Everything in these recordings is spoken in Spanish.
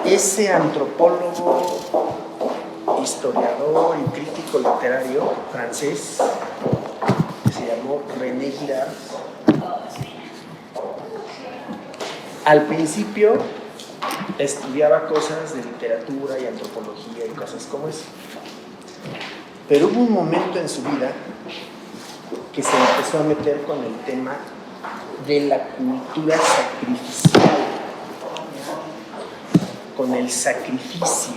ese antropólogo, historiador y crítico literario francés que se llamó René Girard, al principio estudiaba cosas de literatura y antropología y cosas como eso, pero hubo un momento en su vida que se empezó a meter con el tema de la cultura sacrificial, con el sacrificio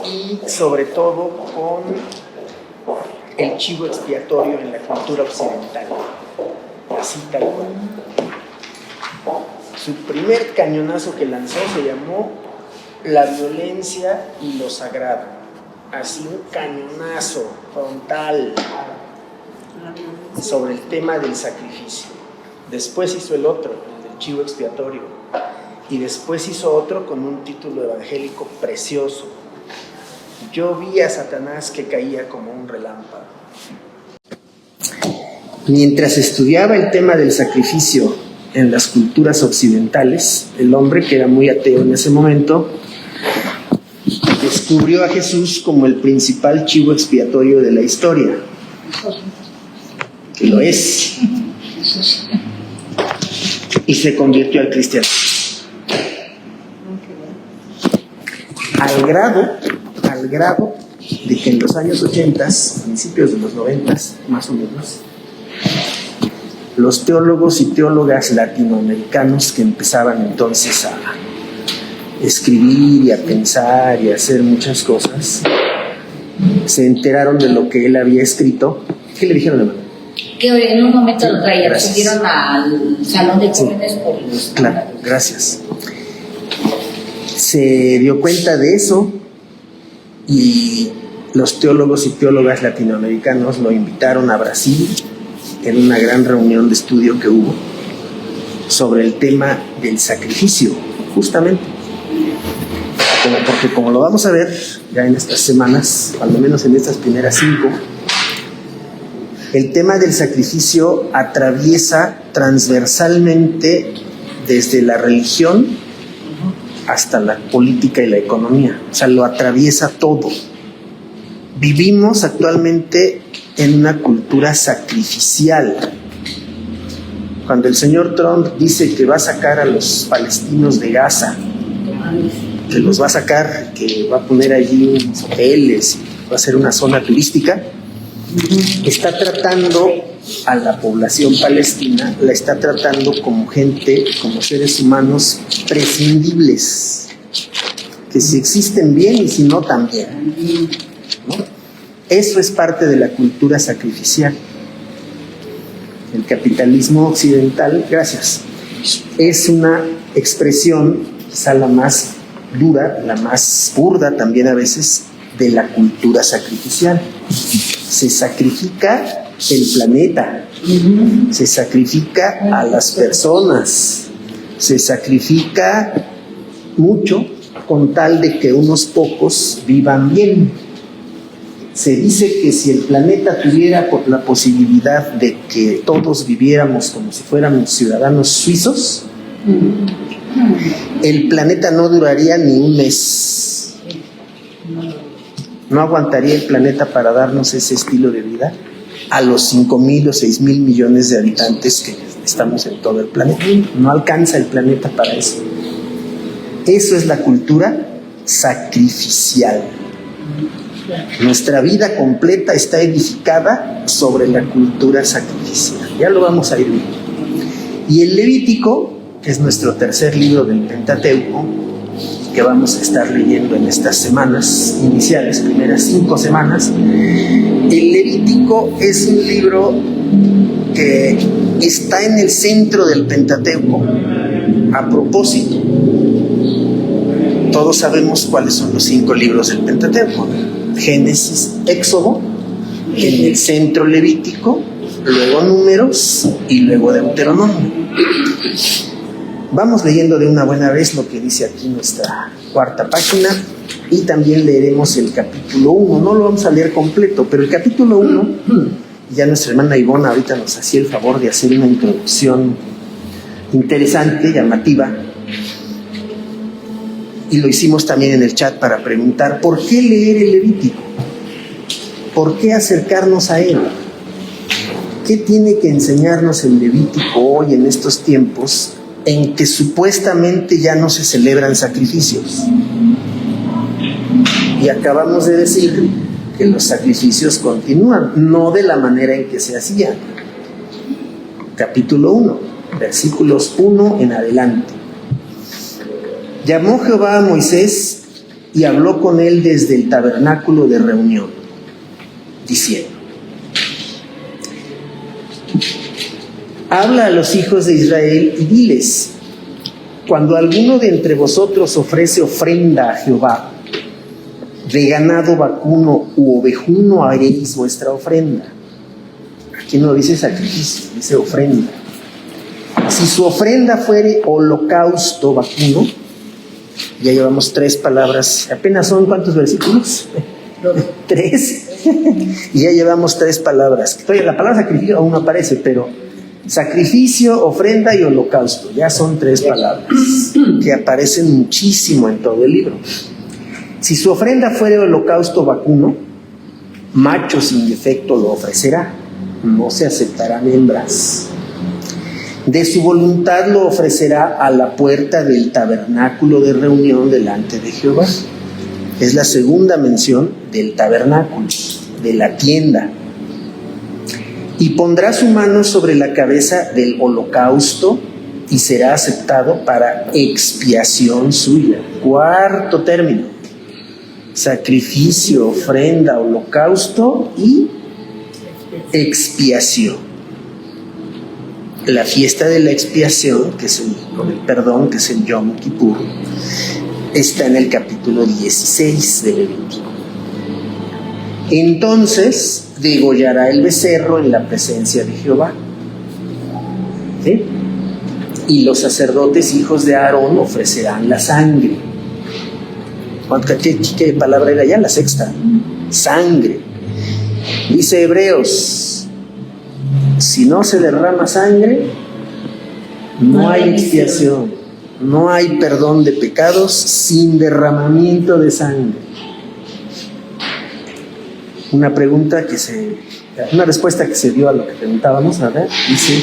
y sobre todo con el chivo expiatorio en la cultura occidental, así tal cual. Su primer cañonazo que lanzó se llamó La violencia y lo sagrado, así un cañonazo frontal sobre el tema del sacrificio. Después hizo el otro, el del chivo expiatorio, y después hizo otro con un título evangélico precioso: Yo vi a Satanás que caía como un relámpago. Mientras estudiaba el tema del sacrificio en las culturas occidentales, el hombre, que era muy ateo en ese momento, descubrió a Jesús como el principal chivo expiatorio de la historia, que lo es, y se convirtió al cristianismo. Al grado de que en los años 80, principios de los 90, más o menos, los teólogos y teólogas latinoamericanos que empezaban entonces a escribir y a pensar y a hacer muchas cosas, se enteraron de lo que él había escrito. ¿Qué le dijeron, hermano? Que en un momento lo traían, subieron al salón de jóvenes por los... Claro, gracias. Se dio cuenta de eso y los teólogos y teólogas latinoamericanos lo invitaron a Brasil en una gran reunión de estudio que hubo sobre el tema del sacrificio, justamente. Porque como lo vamos a ver ya en estas semanas, al menos en estas primeras 5, el tema del sacrificio atraviesa transversalmente desde la religión hasta la política y la economía, o sea, lo atraviesa todo. Vivimos actualmente en una cultura sacrificial. Cuando el señor Trump dice que va a sacar a los palestinos de Gaza, que los va a sacar, que va a poner allí unos hoteles, va a ser una zona turística, está tratando a la población palestina, la está tratando como gente, como seres humanos prescindibles, que si existen bien y si no también, ¿no? Eso es parte de la cultura sacrificial. El capitalismo occidental, gracias, es una expresión, quizá la más dura, la más burda también a veces, de la cultura sacrificial. Se sacrifica el planeta, se sacrifica a las personas, se sacrifica mucho con tal de que unos pocos vivan bien. Se dice que si el planeta tuviera la posibilidad de que todos viviéramos como si fuéramos ciudadanos suizos, el planeta no duraría ni un mes. No aguantaría el planeta para darnos ese estilo de vida a los 5,000 o 6,000 millones de habitantes que estamos en todo el planeta. No alcanza el planeta para eso. Eso es la cultura sacrificial. Nuestra vida completa está edificada sobre la cultura sacrificial. Ya lo vamos a ir viendo. Y el Levítico, que es nuestro tercer libro del Pentateuco, que vamos a estar leyendo en estas semanas iniciales, primeras 5 semanas, el Levítico es un libro que está en el centro del Pentateuco a propósito. Todos sabemos cuáles son los 5 libros del Pentateuco: Génesis, Éxodo, en el centro Levítico, luego Números y luego Deuteronomio. Vamos leyendo de una buena vez lo que dice aquí nuestra 4ª página, y también leeremos el capítulo 1. No lo vamos a leer completo, pero el capítulo 1, ya nuestra hermana Ivona ahorita nos hacía el favor de hacer una introducción interesante, llamativa, y lo hicimos también en el chat para preguntar, ¿por qué leer el Levítico? ¿Por qué acercarnos a él? ¿Qué tiene que enseñarnos el Levítico hoy en estos tiempos en que supuestamente ya no se celebran sacrificios? Y acabamos de decir que los sacrificios continúan, no de la manera en que se hacían. Capítulo 1, versículos 1 en adelante. Llamó Jehová a Moisés y habló con él desde el tabernáculo de reunión, diciendo: habla a los hijos de Israel y diles: cuando alguno de entre vosotros ofrece ofrenda a Jehová, de ganado vacuno u ovejuno haréis vuestra ofrenda. Aquí no dice sacrificio, dice ofrenda. Si su ofrenda fuere holocausto vacuno, ya llevamos 3 palabras, apenas son ¿cuántos versículos? 3. Y ya llevamos 3 palabras. Todavía la palabra sacrificio aún no aparece, pero sacrificio, ofrenda y holocausto, ya son 3 palabras que aparecen muchísimo en todo el libro. Si su ofrenda fuere holocausto vacuno, macho sin defecto lo ofrecerá, no se aceptarán hembras. De su voluntad lo ofrecerá a la puerta del tabernáculo de reunión delante de Jehová. Es la segunda mención del tabernáculo, de la tienda. Y pondrá su mano sobre la cabeza del holocausto y será aceptado para expiación suya. 4º término: sacrificio, ofrenda, holocausto y expiación. La fiesta de la expiación, que es con el perdón, que es el Yom Kippur, está en el capítulo 16 de Levítico. Entonces degollará el becerro en la presencia de Jehová. ¿Sí? Y los sacerdotes hijos de Aarón ofrecerán la sangre. ¿Qué palabra era ya? La 6ª. Sangre. Dice Hebreos: si no se derrama sangre, no hay expiación, no hay perdón de pecados sin derramamiento de sangre. Una respuesta que se dio a lo que preguntábamos, ¿verdad? Dice: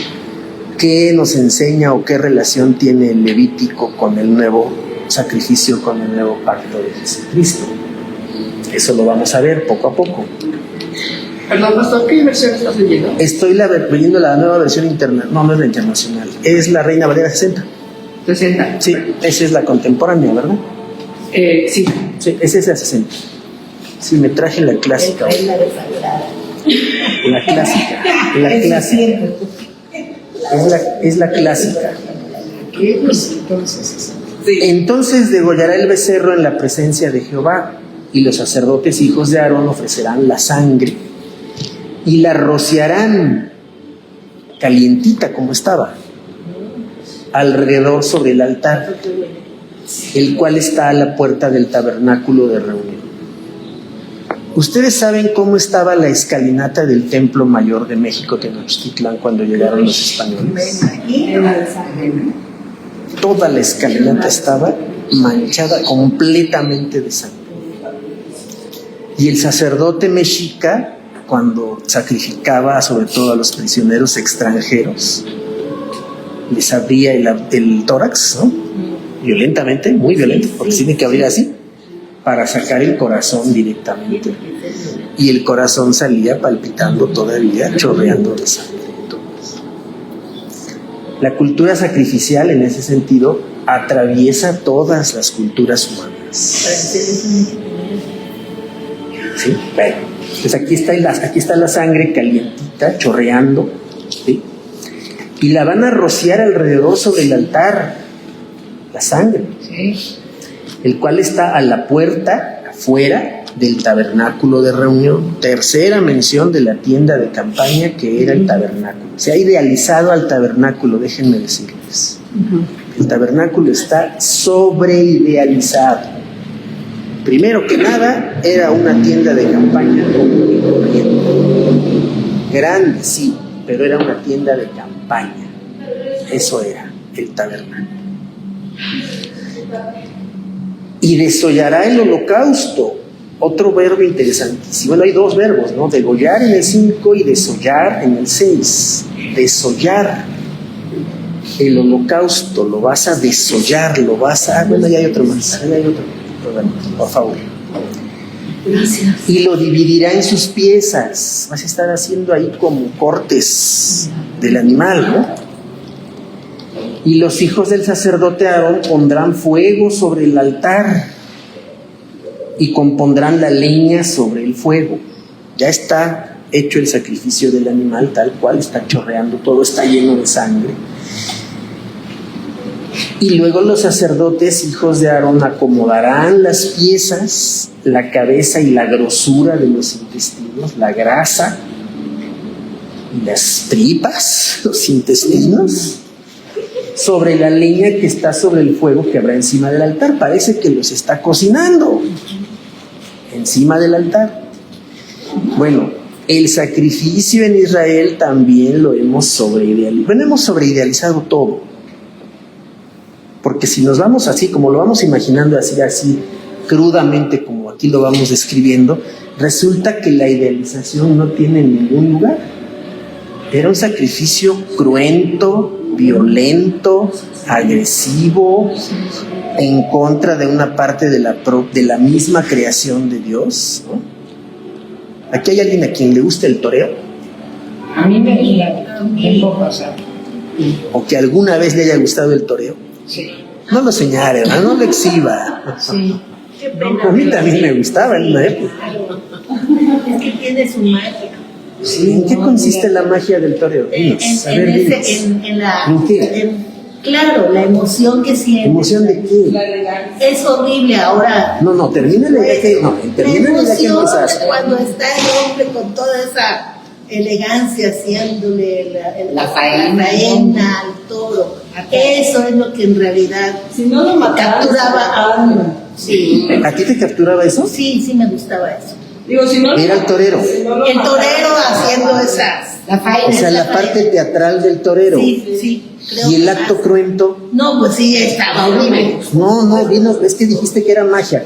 ¿qué nos enseña o qué relación tiene el Levítico con el nuevo sacrificio, con el nuevo pacto de Jesucristo? Eso lo vamos a ver poco a poco. Perdón, pastor, ¿qué versión estás leyendo? Estoy leyendo la nueva versión internacional. No es la internacional, es la Reina Valera 60. 60. Sí, esa es la contemporánea, ¿verdad? Sí. Sí, esa es la 60. Sí, me traje la clásica. La clásica. La clásica. Es la clásica. ¿Qué? Pues entonces. Sí. Entonces degollará el becerro en la presencia de Jehová, y los sacerdotes hijos de Aarón ofrecerán la sangre y la rociarán calientita como estaba alrededor sobre el altar, el cual está a la puerta del tabernáculo de reunión. ¿Ustedes saben cómo estaba la escalinata del Templo Mayor de México, Tenochtitlán, cuando llegaron los españoles? Toda la escalinata estaba manchada completamente de sangre. Y el sacerdote mexica, cuando sacrificaba sobre todo a los prisioneros extranjeros, les abría el tórax, ¿no? Violentamente, muy violento, porque tiene que abrir así, para sacar el corazón directamente. Y el corazón salía palpitando todavía, chorreando de sangre. La cultura sacrificial, en ese sentido, atraviesa todas las culturas humanas. ¿Sí? Bueno, pues aquí está la sangre calientita, chorreando, ¿sí? Y la van a rociar alrededor sobre el altar, la sangre, Sí. el cual está a la puerta afuera del tabernáculo de reunión. Tercera mención de la tienda de campaña, que era el tabernáculo. Se ha idealizado al tabernáculo, déjenme decirles. El tabernáculo está sobreidealizado. Primero que nada, era una tienda de campaña común y corriente. Grande, sí, pero era una tienda de campaña. Eso era. el tabernáculo. Y desollará el holocausto. Otro verbo interesantísimo. Bueno, hay dos verbos, ¿no? Degollar en el 5 y desollar en el 6. Desollar el holocausto, lo vas a desollar, lo vas a... bueno, ya hay otro más, ya hay otro verbo, por favor. Gracias. Y lo dividirá en sus piezas. Vas a estar haciendo ahí como cortes del animal, ¿no? Y los hijos del sacerdote Aarón pondrán fuego sobre el altar y compondrán la leña sobre el fuego. Ya está hecho el sacrificio del animal tal cual, está chorreando, todo está lleno de sangre. Y luego los sacerdotes, hijos de Aarón, acomodarán las piezas, la cabeza y la grosura de los intestinos, la grasa y las tripas, los intestinos, sobre la leña que está sobre el fuego que habrá encima del altar. Parece que los está cocinando encima del altar. Bueno, el sacrificio en Israel también lo hemos sobreidealizado. Bueno, hemos sobreidealizado todo. Porque si nos vamos así, como lo vamos imaginando así crudamente, como aquí lo vamos describiendo, resulta que la idealización no tiene ningún lugar. Era un sacrificio cruento, violento, agresivo, en contra de una parte de la misma creación de Dios, ¿no? Aquí hay alguien a quien le gusta el toreo, A mí me gusta un tiempo pasado. o que alguna vez le haya gustado el toreo. Sí. No lo señale, hermano, no lo exhiba. Sí. Qué pena. A mí también me gustaba en una época. Es que tiene su magia. ¿En qué consiste la magia del toreo? Dinos, a ver, dinos. ¿En qué? Claro, la emoción que siente. ¿Emoción de qué? Es horrible ahora. No, termínale ya que... No, La termínale ya que emoción empezaste. cuando está el hombre con toda esa elegancia haciéndole La faena, al toro. Eso es lo que en realidad Si no lo mataran, capturaba a uno. Sí, ¿A ti te capturaba eso? sí me gustaba eso. digo, si no Era el torero. si no lo El torero mataran, haciendo esas. La faena. O sea, la parte teatral del torero. Sí, creo ¿Y el que acto más. cruento? No, pues sí, estaba horrible. No, vino, es que dijiste que era magia.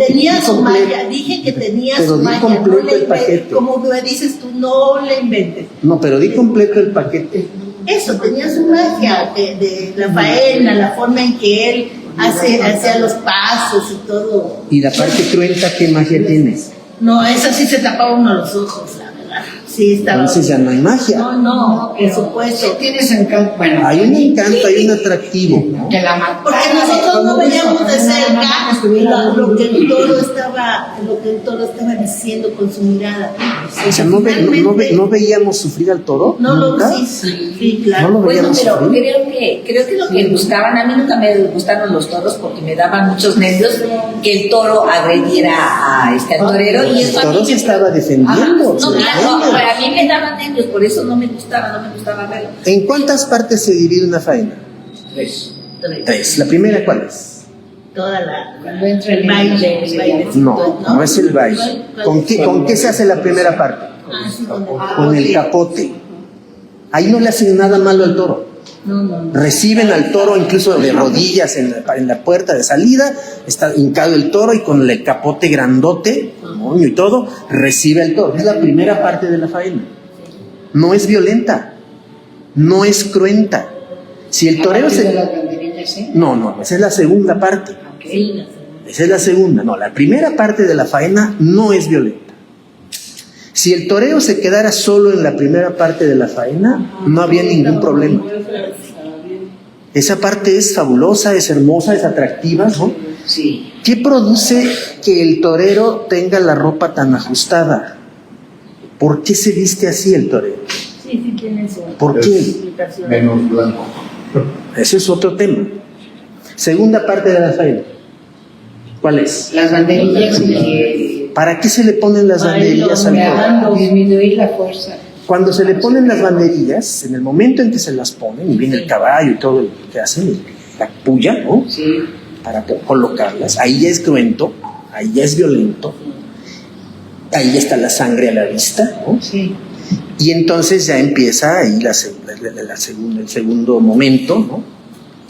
Tenía su magia, dije que tenía pero su di magia. completo No le el paquete. como me dices tú, no le inventes. No, pero di completo el paquete. Eso, tenía su magia de la faena, la forma en que él hacía los pasos y todo. ¿Y la parte cruenta qué magia tiene? No, esa sí se tapaba uno los ojos, la verdad. Sí, estaba. Entonces ya no hay magia. No, por supuesto. Tienes encanto. Bueno, Hay un encanto, hay un atractivo, ¿no? que la mataron. Porque nosotros no veíamos de cerca lo que el toro estaba diciendo con su mirada. O sea, no veíamos sufrir al toro. No lo ¿Nunca? sí, claro. No lo Bueno, veíamos pero sufrir. creo que lo que buscaban, a mí nunca me gustaron los toros porque me daban muchos nervios que el toro agrediera al torero y El eso a toro mí se me estaba defendiendo. No, se claro, defiende. pero a mí me daban nervios, por eso no me gustaba verlo. ¿En cuántas partes se divide una faena? Tres. ¿La primera cuál es? Toda la. Cuando entra El baile. No es el baile. ¿Con qué se hace la primera parte? Ah, sí, con el Con el capote. Ahí no le hacen nada malo al toro. No. Reciben al toro incluso de rodillas en la puerta de salida, está hincado el toro y con el capote grandote, con moño y todo, recibe al toro. Es la primera parte de la faena. No es violenta, no es cruenta. Si el torero de se... las banderillas, ¿sí? No, esa es la segunda parte. Sí, Esa es la segunda. No, la primera parte de la faena no es violenta. Si el toreo se quedara solo en la primera parte de la faena, no habría ningún problema. Esa parte es fabulosa, es hermosa, es atractiva, ¿no? Sí. ¿Qué produce que el torero tenga la ropa tan ajustada? ¿Por qué se viste así el torero? sí tiene su ¿Por qué? explicación. Menos blanco. Ese es otro tema. Segunda parte de la faena. ¿Cuál es? Las banderillas y ¿Para qué se le ponen las banderillas al toro? para disminuir la fuerza. Cuando se le ponen las banderillas, en el momento en que se las ponen, y viene el caballo y todo lo que hacen, y la puya, ¿no? Sí. Para colocarlas, ahí ya es cruento, ahí ya es violento, ahí ya está la sangre a la vista, ¿no? Sí. Y entonces ya empieza ahí el segundo momento, ¿no?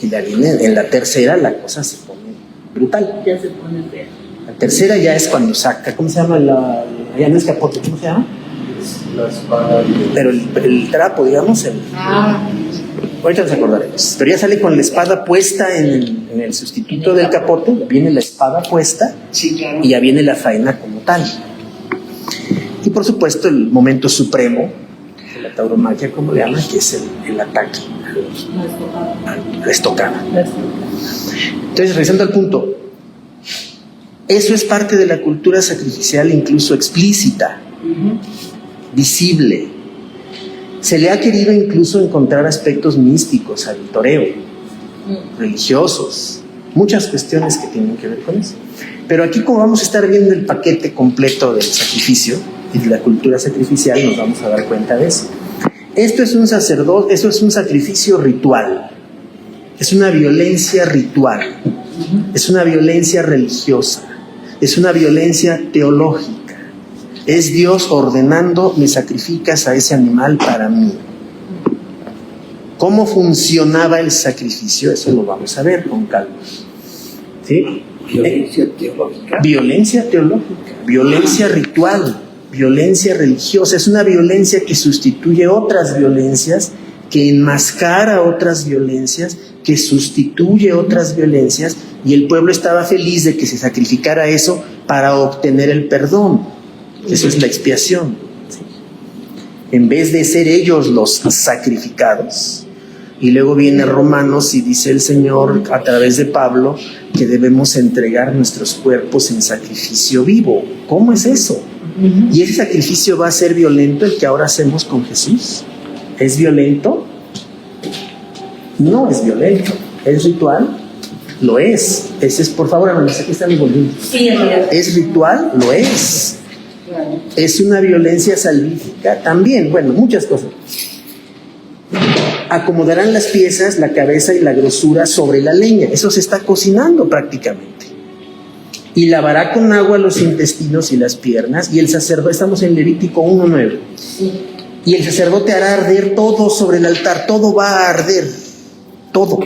Y ya viene, en la tercera la cosa se pone brutal. Ya se pone feo. La tercera ya es cuando saca, ¿cómo se llama? Ya no es capote, ¿cómo se llama? La espada. Pero el trapo, digamos, ahorita nos acordaremos. Pero ya sale con la espada puesta en el sustituto del capote, viene la espada puesta Sí, claro. y ya viene la faena como tal. Y por supuesto el momento supremo, la tauromaquia, como le llaman, que es el ataque a la estocada. Entonces, regresando al punto, eso es parte de la cultura sacrificial, incluso explícita, visible. Se le ha querido incluso encontrar aspectos místicos al toreo, religiosos, muchas cuestiones que tienen que ver con eso. Pero aquí, como vamos a estar viendo el paquete completo del sacrificio y de la cultura sacrificial, nos vamos a dar cuenta de eso. Esto es un sacerdote, eso es un sacrificio ritual, es una violencia ritual, es una violencia religiosa, es una violencia teológica. Es Dios ordenando: me sacrificas a ese animal para mí. ¿Cómo funcionaba el sacrificio? Eso lo vamos a ver con calma. ¿Sí? Violencia teológica. Violencia teológica, violencia ritual, violencia religiosa. Es una violencia que sustituye otras violencias, que enmascara otras violencias, que sustituye otras violencias, y el pueblo estaba feliz de que se sacrificara eso para obtener el perdón. Eso es la expiación. En vez de ser ellos los sacrificados. Y luego viene Romanos y dice el Señor a través de Pablo que debemos entregar nuestros cuerpos en sacrificio vivo. ¿Cómo es eso? ¿Y ese sacrificio va a ser violento, el que ahora hacemos con Jesús? ¿Es violento? No es violento. ¿Es ritual? Lo es. Ese es, por favor, hermanos, aquí está mi bolígrafo. Sí, ¿Es ritual? Lo es. Es una violencia salvífica también. Bueno, muchas cosas. Acomodarán las piezas, la cabeza y la grosura sobre la leña. Eso se está cocinando prácticamente. Y lavará con agua los intestinos y las piernas. Y el sacerdote, estamos en Levítico 1:9. Y el sacerdote hará arder todo sobre el altar. Todo va a arder. Todo.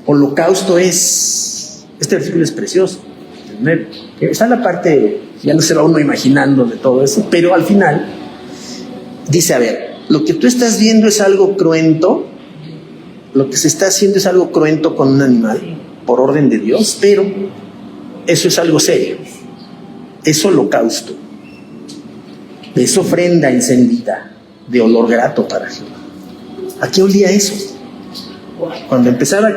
Holocausto es. Este versículo es precioso. Está la parte, ya no se va uno imaginando de todo eso, pero al final dice: a ver, lo que tú estás viendo es algo cruento, lo que se está haciendo es algo cruento con un animal, por orden de Dios, pero eso es algo serio, es holocausto, es ofrenda encendida de olor grato para Jehová. ¿A qué olía eso? Cuando empezaba,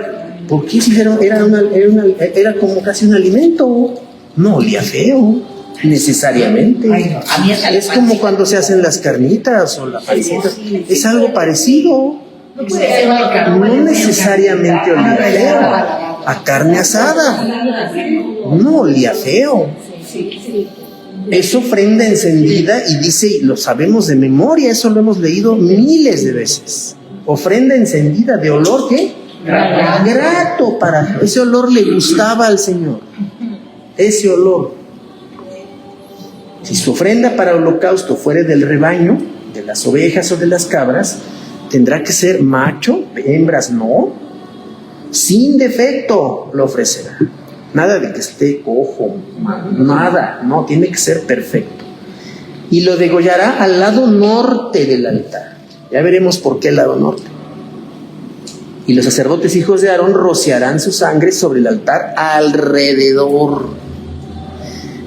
¿por qué si era como casi un alimento? No olía feo, necesariamente. A mí hasta Es como cuando se hacen las carnitas o la pancita. Es algo parecido. No puede ser No necesariamente olía feo. A carne asada. No olía feo. Es ofrenda encendida y dice, y lo sabemos de memoria, eso lo hemos leído miles de veces. Ofrenda encendida de olor, ¿qué? Grato para. Ese olor le gustaba al Señor. Ese olor. Si su ofrenda para holocausto fuere del rebaño, de las ovejas o de las cabras, tendrá que ser macho, hembras no, sin defecto lo ofrecerá. Nada de que esté cojo, nada, no, tiene que ser perfecto. Y lo degollará al lado norte del altar. Ya veremos por qué el lado norte. Y los sacerdotes hijos de Aarón rociarán su sangre sobre el altar alrededor.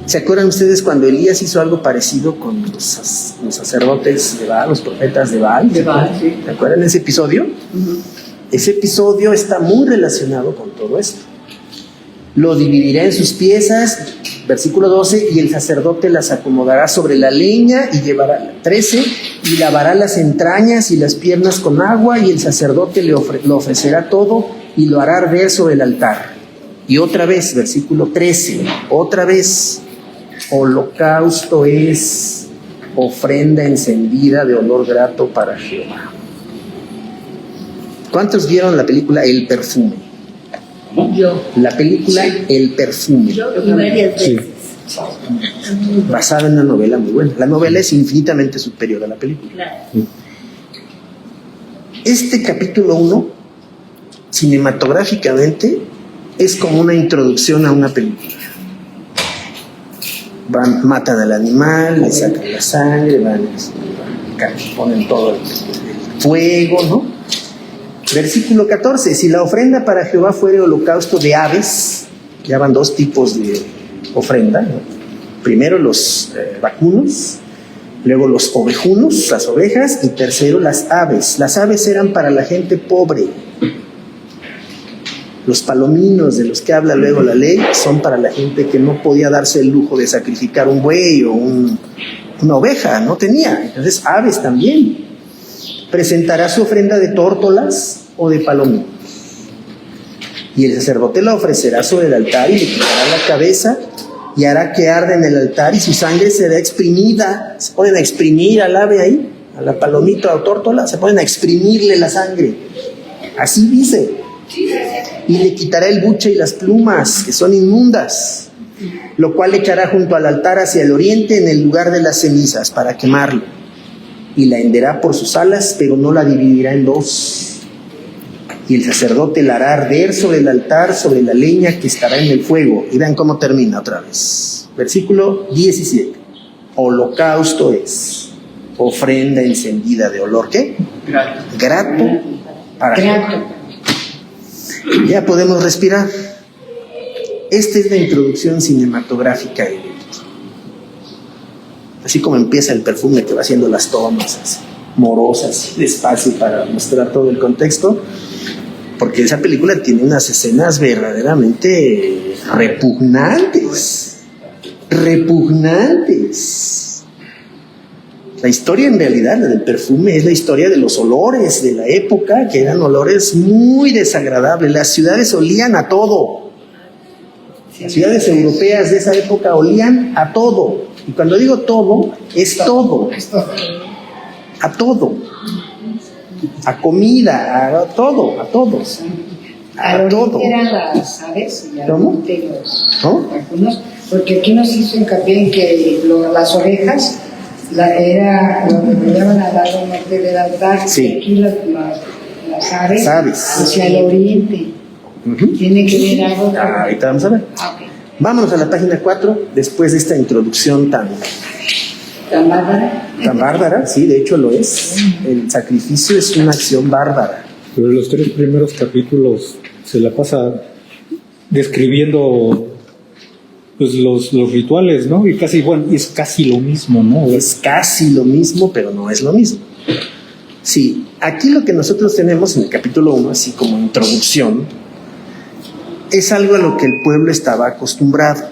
¿Se acuerdan ustedes cuando Elías hizo algo parecido con los sacerdotes de Baal, los profetas de Baal? De Baal, sí. ¿Se acuerdan de ese episodio? Ese episodio está muy relacionado con todo esto. Lo dividirá en sus piezas, versículo 12, y el sacerdote las acomodará sobre la leña y llevará, 13, y lavará las entrañas y las piernas con agua, y el sacerdote lo ofrecerá todo y lo hará arder sobre el altar. Y otra vez, versículo 13, otra vez, holocausto es ofrenda encendida de olor grato para Jehová. ¿Cuántos vieron la película El Perfume? Yo. La película El Perfume. Yo y varias veces. Sí. Basada en una novela muy buena. La novela es infinitamente superior a la película. Claro. Este capítulo 1 cinematográficamente es como una introducción a una película. Matan al animal, le sacan la sangre, ponen todo el fuego, ¿no? Versículo 14, si la ofrenda para Jehová fuere holocausto de aves, ya van dos tipos de ofrenda, ¿no? Primero los vacunos, luego los ovejunos, las ovejas, y tercero las aves. Las aves eran para la gente pobre. Los palominos de los que habla luego la ley son para la gente que no podía darse el lujo de sacrificar un buey o una oveja, no tenía. Entonces aves también. Presentará su ofrenda de tórtolas o de palominos. Y el sacerdote la ofrecerá sobre el altar y le quitará la cabeza y hará que arda en el altar y su sangre será exprimida. Se ponen a exprimir al ave ahí, a la palomita o tórtola, se ponen a exprimirle la sangre. Así dice. Y le quitará el buche y las plumas, que son inmundas, lo cual le echará junto al altar hacia el oriente en el lugar de las cenizas para quemarlo. Y la henderá por sus alas, pero no la dividirá en dos. Y el sacerdote la hará arder sobre el altar, sobre la leña que estará en el fuego. Y vean cómo termina otra vez. Versículo 17. Holocausto es ofrenda encendida de olor, ¿qué? Grato para Jehová. Ya podemos respirar. Esta es la introducción cinematográfica de Levítico. Así como empieza el perfume que va haciendo las tomas así, morosas, despacio para mostrar todo el contexto, porque esa película tiene unas escenas verdaderamente repugnantes. La historia en realidad, la del perfume, es la historia de los olores de la época, que eran olores muy desagradables. Las ciudades olían a todo. Las ciudades europeas de esa época olían a todo. Y cuando digo todo, es todo. A todo. A comida, a todo, a todos. A todo. Eran las aves y ¿Cómo? los vacunos, porque aquí nos hizo hincapié en que las ovejas lo llevaban a dar norte del altar, Sí. y aquí las aves hacia el oriente. Uh-huh. Tiene que ver algo. Ahorita vamos a ver. Okay. Vámonos a la página 4, después de esta introducción tan bárbara, sí, de hecho lo es. El sacrificio es una acción bárbara. Pero los 3 primeros capítulos se la pasa describiendo pues los rituales, ¿no? Y casi, bueno, es casi lo mismo, ¿no? Es casi lo mismo, pero no es lo mismo. Sí, aquí lo que nosotros tenemos en el capítulo 1, así como introducción, es algo a lo que el pueblo estaba acostumbrado.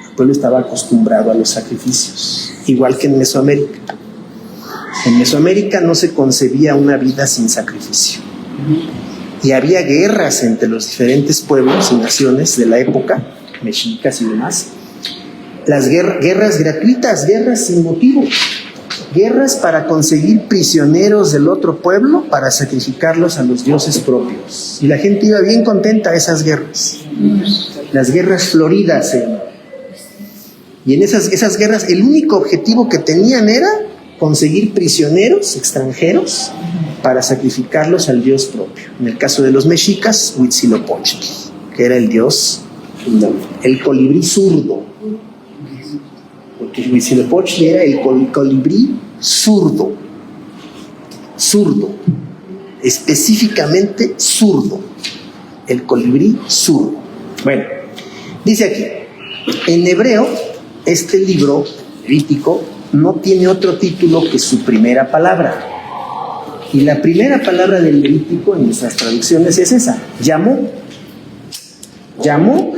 El pueblo estaba acostumbrado a los sacrificios, igual que en Mesoamérica. En Mesoamérica no se concebía una vida sin sacrificio. Y había guerras entre los diferentes pueblos y naciones de la época, mexicas y demás. Las guerras gratuitas, guerras sin motivo. Guerras para conseguir prisioneros del otro pueblo para sacrificarlos a los dioses propios. Y la gente iba bien contenta a esas guerras. Las guerras floridas. Y en esas guerras el único objetivo que tenían era conseguir prisioneros extranjeros para sacrificarlos al dios propio. En el caso de los mexicas, Huitzilopochtli, que era el dios, el colibrí zurdo. Porque Huitzilopochtli era el colibrí zurdo, específicamente zurdo, el colibrí zurdo. Bueno, dice aquí, en hebreo, este libro Levítico no tiene otro título que su primera palabra. Y la primera palabra del Levítico en nuestras traducciones es esa, llamó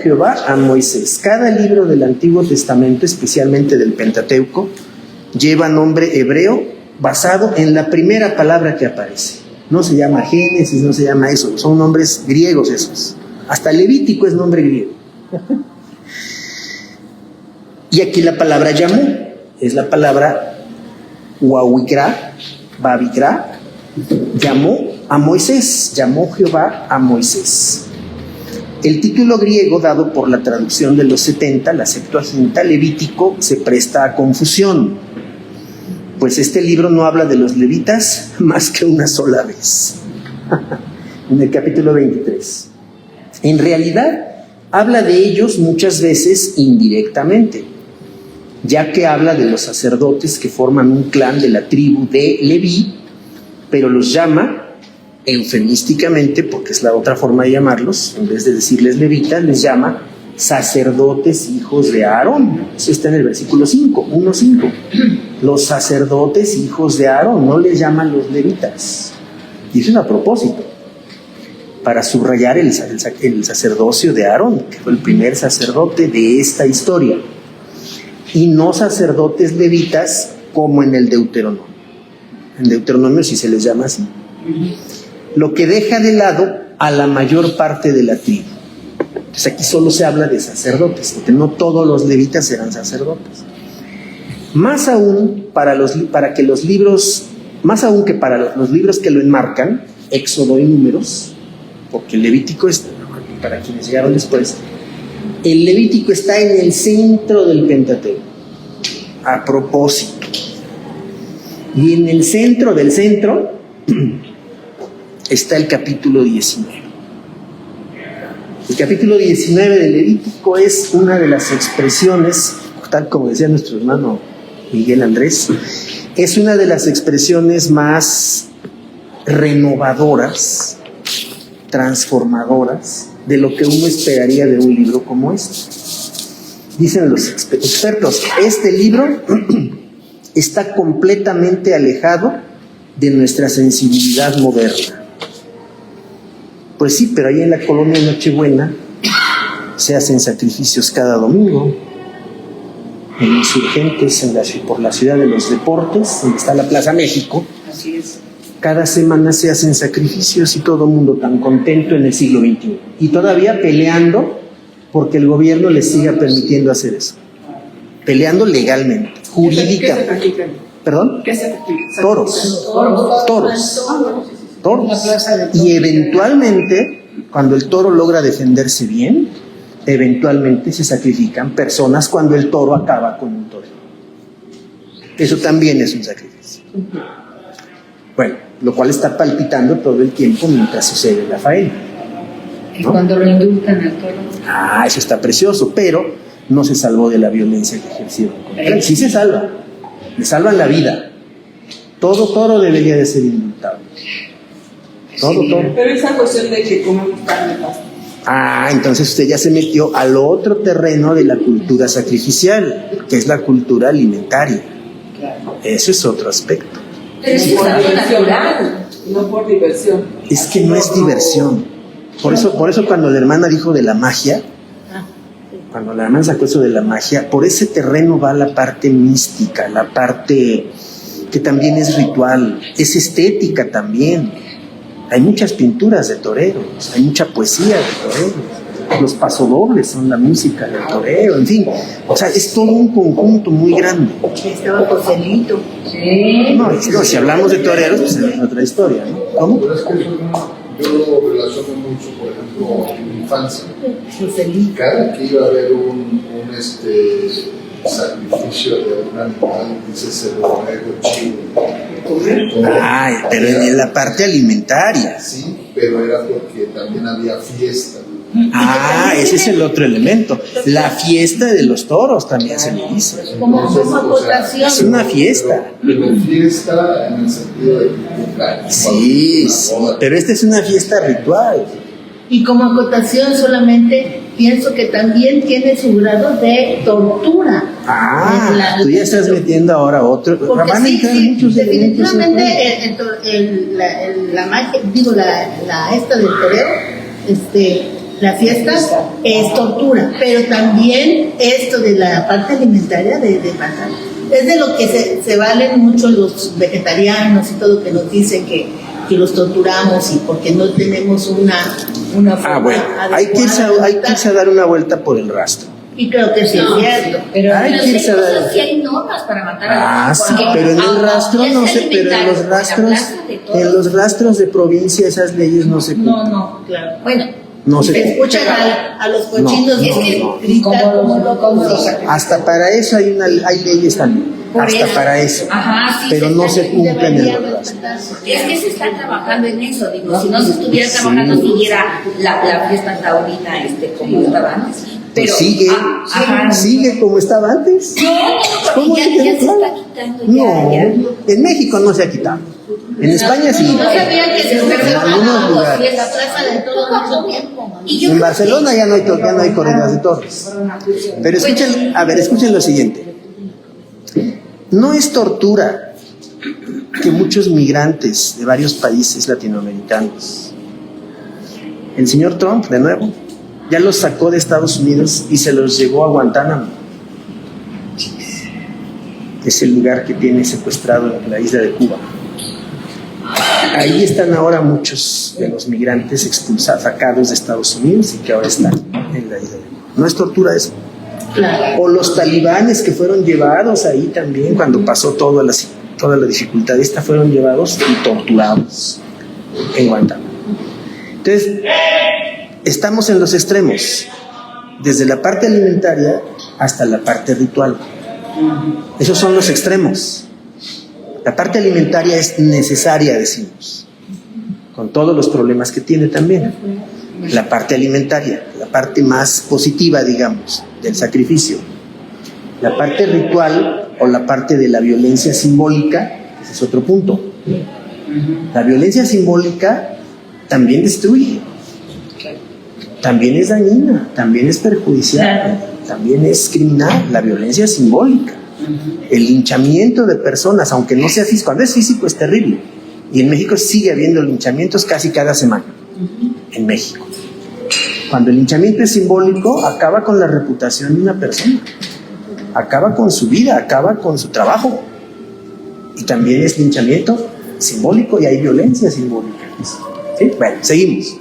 Jehová a Moisés. Cada libro del Antiguo Testamento, especialmente del Pentateuco, lleva nombre hebreo basado en la primera palabra que aparece. No se llama Génesis, no se llama eso, son nombres griegos esos. Hasta Levítico es nombre griego. Y aquí la palabra llamó es la palabra Wawikra, Babikra, llamó a Moisés, llamó Jehová a Moisés. El título griego dado por la traducción de los 70, la Septuaginta, Levítico, se presta a confusión, pues este libro no habla de los levitas más que una sola vez. en el capítulo 23. En realidad, habla de ellos muchas veces indirectamente, ya que habla de los sacerdotes que forman un clan de la tribu de Leví, pero los llama eufemísticamente, porque es la otra forma de llamarlos, en vez de decirles levitas, les llama sacerdotes hijos de Aarón. Eso está en el versículo 5, 1:5. Los sacerdotes hijos de Aarón, no les llaman los levitas. Y eso es a propósito, para subrayar el sacerdocio de Aarón, que fue el primer sacerdote de esta historia, y no sacerdotes levitas como en el Deuteronomio. En Deuteronomio sí se les llama así. Lo que deja de lado a la mayor parte de la tribu. Entonces aquí solo se habla de sacerdotes, porque no todos los levitas eran sacerdotes. Más aún para que los libros, más aún que para los libros que lo enmarcan, Éxodo y Números, porque el Levítico es, para quienes llegaron después, el Levítico está en el centro del Pentateuco, a propósito. Y en el centro del centro está el capítulo 19. El capítulo 19 del Levítico es una de las expresiones, tal como decía nuestro hermano Miguel Andrés, es una de las expresiones más renovadoras, transformadoras, de lo que uno esperaría de un libro como este. Dicen los expertos, este libro está completamente alejado de nuestra sensibilidad moderna. Pues sí, pero ahí en la colonia Nochebuena se hacen sacrificios cada domingo. En Insurgentes, por la ciudad de los deportes, donde está la Plaza México. Así es. Cada semana se hacen sacrificios y todo el mundo tan contento en el siglo XXI. Y todavía peleando porque el gobierno les siga permitiendo hacer eso. Peleando legalmente, jurídicamente. ¿Perdón? ¿Qué se sacrifica? Toros. La plaza de toros. Y eventualmente, cuando el toro logra defenderse bien, eventualmente se sacrifican personas cuando el toro acaba con un toro. Eso también es un sacrificio. Bueno, lo cual está palpitando todo el tiempo mientras sucede la faena. Y cuando lo indultan al toro. Ah, eso está precioso, pero no se salvó de la violencia que ejercieron contra él. Sí se salva, le salvan la vida. Todo toro debería de ser indultado. Todo toro. Pero esa cuestión de que comemos carne pasta. Ah, entonces usted ya se metió al otro terreno de la cultura sacrificial, que es la cultura alimentaria. Eso es otro aspecto. Pero eso es algo natural. No por diversión. Es que no es diversión. Por eso cuando la hermana dijo de la magia, cuando la hermana sacó eso de la magia, por ese terreno va la parte mística, la parte que también es ritual, es estética también. Hay muchas pinturas de toreros, hay mucha poesía de toreros, los pasodobles son la música del torero, en fin, o sea, es todo un conjunto muy grande. Estaba Joselito. Sí. No, si hablamos de toreros, pues es otra historia, ¿no? ¿Cómo? Pero es que eso yo lo relaciono mucho, por ejemplo, en mi infancia. Joselito. Cada que iba a haber un sacrificio de un animal, dice el borrego chivo. Ay, pero en la parte alimentaria. Sí, pero era porque también había fiesta. Ah, ese es el otro elemento. La fiesta de los toros también se le dice. Como Entonces, acotación. Es una fiesta. Pero fiesta en el sentido de cumpleaños. Sí, sí, pero esta es una fiesta ritual. Y como acotación solamente pienso que también tiene su grado de tortura. Ah, tú ya estás metiendo ahora otro. Porque Van a sí, entrar sí, muchos elementos en juego. definitivamente la magia, digo, la esta del toreo, la fiesta es tortura, pero también esto de la parte alimentaria de matar. Es de lo que se valen mucho los vegetarianos y todo, que nos dicen que los torturamos y porque no tenemos una forma Bueno, hay que irse a dar una vuelta por el rastro. Y creo que sí es cierto. Pero Hay que irse a dar. Sí hay normas para matar a los Sí, porque pero en el aunque rastro ya no sea sé, pero en alimentario, los rastros, la plaza de toros, en los rastros de provincia esas leyes no se cumplen. no, claro. Bueno, No se Se cumplen. escuchan a los cochinos No, que no. gritan como locos. los sacrificios. Hasta para eso hay leyes también. Por hasta para eso. Ajá, sí, pero no se cumple en el verdad. Es que se está trabajando en eso, digo, si no se estuviera trabajando, siguiera la fiesta taurina como estaba antes. Pero Pues sigue, ajá, sigue como estaba antes. ¿Cómo ya que se claro? está quitando. No, Ya. en México no se ha quitado. En España sí. No sabía que se En algunos lugares. en la plaza de todo mucho tiempo. Y yo En creo Barcelona ya no hay corridas de toros. Pero escuchen lo siguiente. No es tortura que muchos migrantes de varios países latinoamericanos, el señor Trump, de nuevo, ya los sacó de Estados Unidos y se los llevó a Guantánamo. Es el lugar que tiene secuestrado la isla de Cuba. Ahí están ahora muchos de los migrantes expulsados, sacados de Estados Unidos y que ahora están en la isla de Cuba. ¿No es tortura eso? O los talibanes que fueron llevados ahí también cuando pasó toda la dificultad esta, fueron llevados y torturados en Guantánamo. Entonces, estamos en los extremos, desde la parte alimentaria hasta la parte ritual. Esos son los extremos. La parte alimentaria es necesaria, decimos, con todos los problemas que tiene también. La parte alimentaria, la parte más positiva, digamos, del sacrificio. La parte ritual o la parte de la violencia simbólica, ese es otro punto. La violencia simbólica también destruye, también es dañina, también es perjudicial, también es criminal, la violencia simbólica. El linchamiento de personas, aunque no sea físico, cuando es físico es terrible. Y en México sigue habiendo linchamientos casi cada semana. En México. Cuando el linchamiento es simbólico, acaba con la reputación de una persona, acaba con su vida, acaba con su trabajo. Y también es linchamiento simbólico y hay violencia simbólica. ¿Sí? Bueno, seguimos.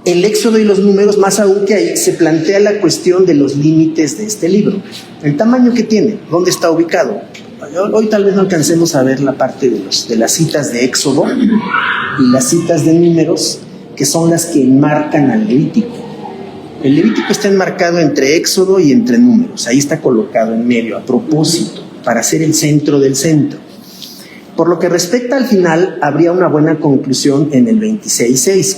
El Éxodo y los Números, más aún que ahí, se plantea la cuestión de los límites de este libro. El tamaño que tiene, dónde está ubicado. Hoy tal vez no alcancemos a ver la parte de las citas de Éxodo y las citas de Números, que son las que enmarcan al Levítico. El Levítico está enmarcado entre Éxodo y entre Números. Ahí está colocado en medio, a propósito, para ser el centro del centro. Por lo que respecta al final, habría una buena conclusión en el 26.6.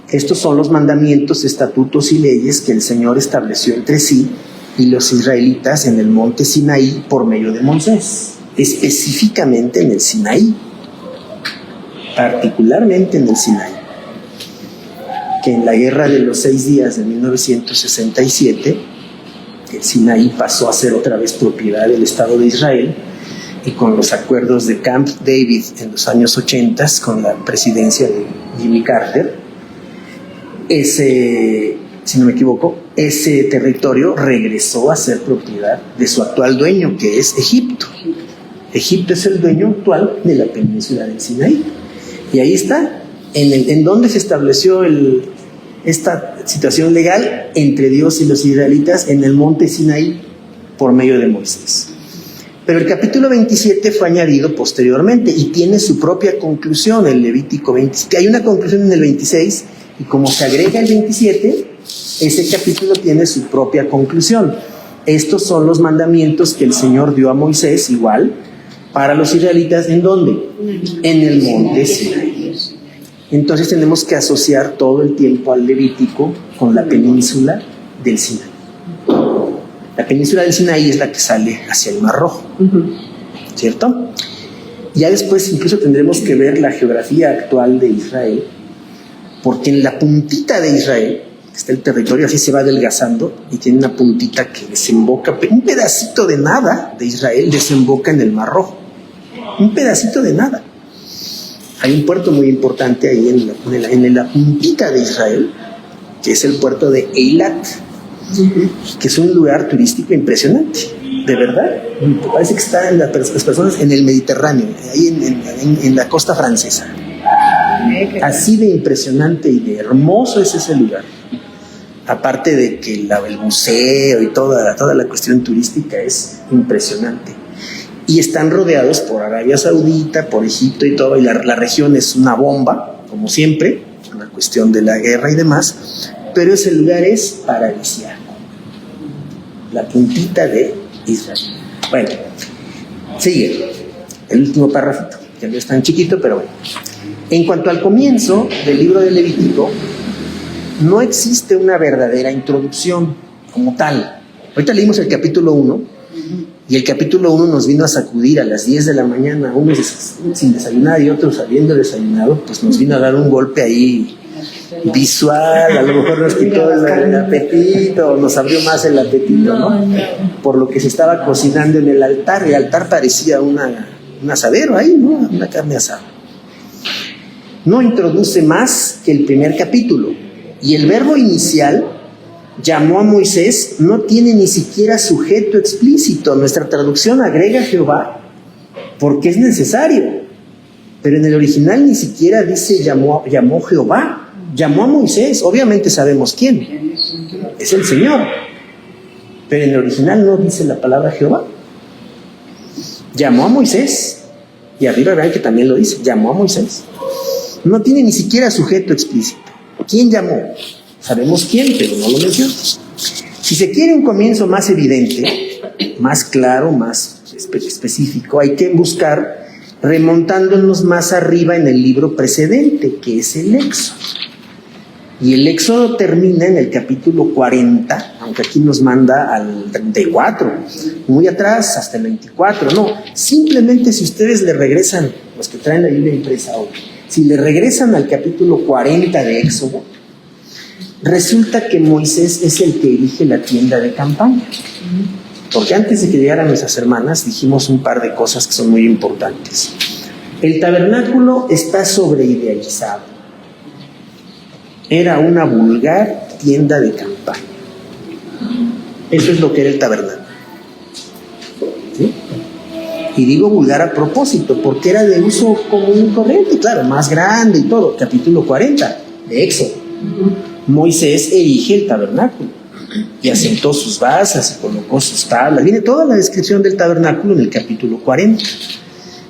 Estos son los mandamientos, estatutos y leyes que el Señor estableció entre sí y los israelitas en el monte Sinaí por medio de Moisés, específicamente en el Sinaí, particularmente en el Sinaí, que en la guerra de los 6 días de 1967, el Sinaí pasó a ser otra vez propiedad del Estado de Israel, y con los acuerdos de Camp David en los años 80, con la presidencia de Jimmy Carter, si no me equivoco, ese territorio regresó a ser propiedad de su actual dueño, que es Egipto. Egipto es el dueño actual de la península del Sinaí. Y ahí está, en donde se estableció esta situación legal entre Dios y los israelitas, en el monte Sinaí, por medio de Moisés. Pero el capítulo 27 fue añadido posteriormente y tiene su propia conclusión, el Levítico 27. Hay una conclusión en el 26, y como se agrega el 27, ese capítulo tiene su propia conclusión. Estos son los mandamientos que el Señor dio a Moisés, igual, para los israelitas. ¿En dónde? En el monte Sinaí. Entonces tenemos que asociar todo el tiempo al Levítico con la península del Sinaí. La península del Sinaí es la que sale hacia el Mar Rojo, ¿cierto? Ya después incluso tendremos que ver la geografía actual de Israel, porque en la puntita de Israel está el territorio, así se va adelgazando y tiene una puntita que desemboca, un pedacito de nada de Israel desemboca en el Mar Rojo, un pedacito de nada. Hay un puerto muy importante ahí en la puntita de Israel, que es el puerto de Eilat, que es un lugar turístico impresionante, de verdad. Parece que están las personas en el Mediterráneo, ahí en la costa francesa. Así de impresionante y de hermoso es ese lugar. Aparte de que el museo y toda la cuestión turística es impresionante. Y están rodeados por Arabia Saudita, por Egipto y todo, y la región es una bomba, como siempre, la cuestión de la guerra y demás, pero ese lugar es paradisíaco. La puntita de Israel. Bueno, sigue el último párrafo, que no es tan chiquito, pero bueno. En cuanto al comienzo del libro de Levítico, no existe una verdadera introducción como tal. Ahorita leímos el capítulo 1, y el capítulo 1 nos vino a sacudir a las 10 de la mañana, unos sin desayunar y otros habiendo desayunado, pues nos vino a dar un golpe ahí visual, a lo mejor nos quitó el apetito, nos abrió más el apetito, ¿no? Por lo que se estaba cocinando en el altar. El altar parecía un asadero ahí, ¿no? Una carne asada. No introduce más que el primer capítulo, y el verbo inicial, llamó a Moisés, no tiene ni siquiera sujeto explícito. Nuestra traducción agrega Jehová porque es necesario, pero en el original ni siquiera dice llamó Jehová. Llamó a Moisés, obviamente sabemos quién, es el Señor, pero en el original no dice la palabra Jehová. Llamó a Moisés, y arriba vean que también lo dice, llamó a Moisés. No tiene ni siquiera sujeto explícito. ¿Quién llamó? Sabemos quién, pero no lo menciona. Si se quiere un comienzo más evidente, más claro, más específico, hay que buscar remontándonos más arriba en el libro precedente, que es el Éxodo. Y el Éxodo termina en el capítulo 40, aunque aquí nos manda al 34, muy atrás, hasta el 24. No, simplemente si ustedes le regresan, los que traen la Biblia impresa hoy, si le regresan al capítulo 40 de Éxodo, resulta que Moisés es el que erige la tienda de campaña. Porque antes de que llegaran nuestras hermanas, dijimos un par de cosas que son muy importantes. El tabernáculo está sobreidealizado. Era una vulgar tienda de campaña. Eso es lo que era el tabernáculo. ¿Sí? Y digo vulgar a propósito, porque era de uso común y corriente, claro, más grande y todo. Capítulo 40 de Éxodo. Moisés erige el tabernáculo y asentó sus basas y colocó sus tablas. Viene toda la descripción del tabernáculo en el capítulo 40.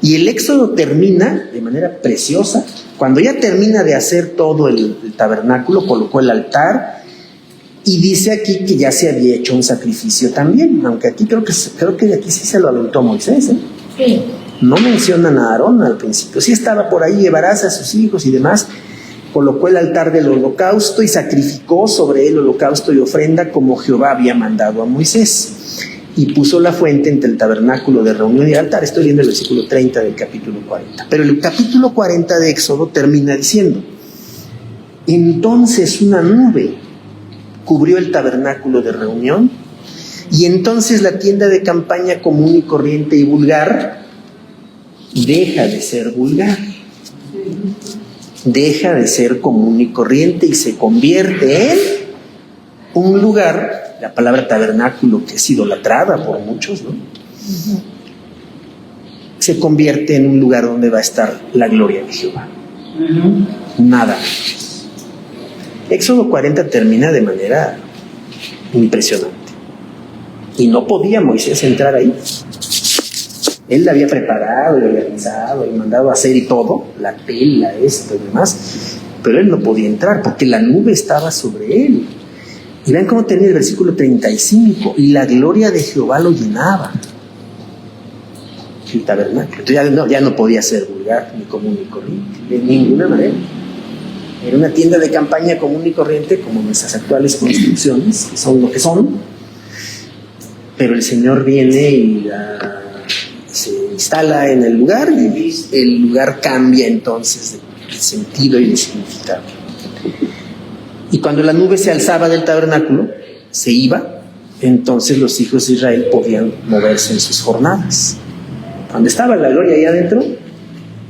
Y el Éxodo termina de manera preciosa. Cuando ya termina de hacer todo el tabernáculo, colocó el altar y dice aquí que ya se había hecho un sacrificio también, aunque aquí creo que de aquí sí se lo aventó Moisés, ¿eh? Sí. No mencionan a Aarón al principio, sí estaba por ahí, llevarás a sus hijos y demás. Colocó el altar del holocausto y sacrificó sobre él holocausto y ofrenda como Jehová había mandado a Moisés. Y puso la fuente entre el tabernáculo de reunión y el altar. Estoy leyendo el versículo 30 del capítulo 40. Pero el capítulo 40 de Éxodo termina diciendo: entonces una nube cubrió el tabernáculo de reunión, y entonces la tienda de campaña común y corriente y vulgar deja de ser vulgar. Deja de ser común y corriente y se convierte en un lugar, la palabra tabernáculo que es idolatrada por muchos, ¿no? Se convierte en un lugar donde va a estar la gloria de Jehová. Nada. Éxodo 40 termina de manera impresionante. Y no podía Moisés entrar ahí. Él la había preparado y organizado y mandado a hacer y todo, la tela, esto y demás, pero él no podía entrar porque la nube estaba sobre él. Y vean cómo termina el versículo 35: y la gloria de Jehová lo llenaba el tabernáculo. Entonces ya no podía ser vulgar ni común ni corriente, de ninguna manera. Era una tienda de campaña común y corriente como nuestras actuales construcciones, que son lo que son, pero el Señor viene y se instala en el lugar y el lugar cambia entonces de sentido y de significado. Y cuando la nube se alzaba del tabernáculo, se iba, entonces los hijos de Israel podían moverse en sus jornadas. Cuando estaba la gloria ahí adentro,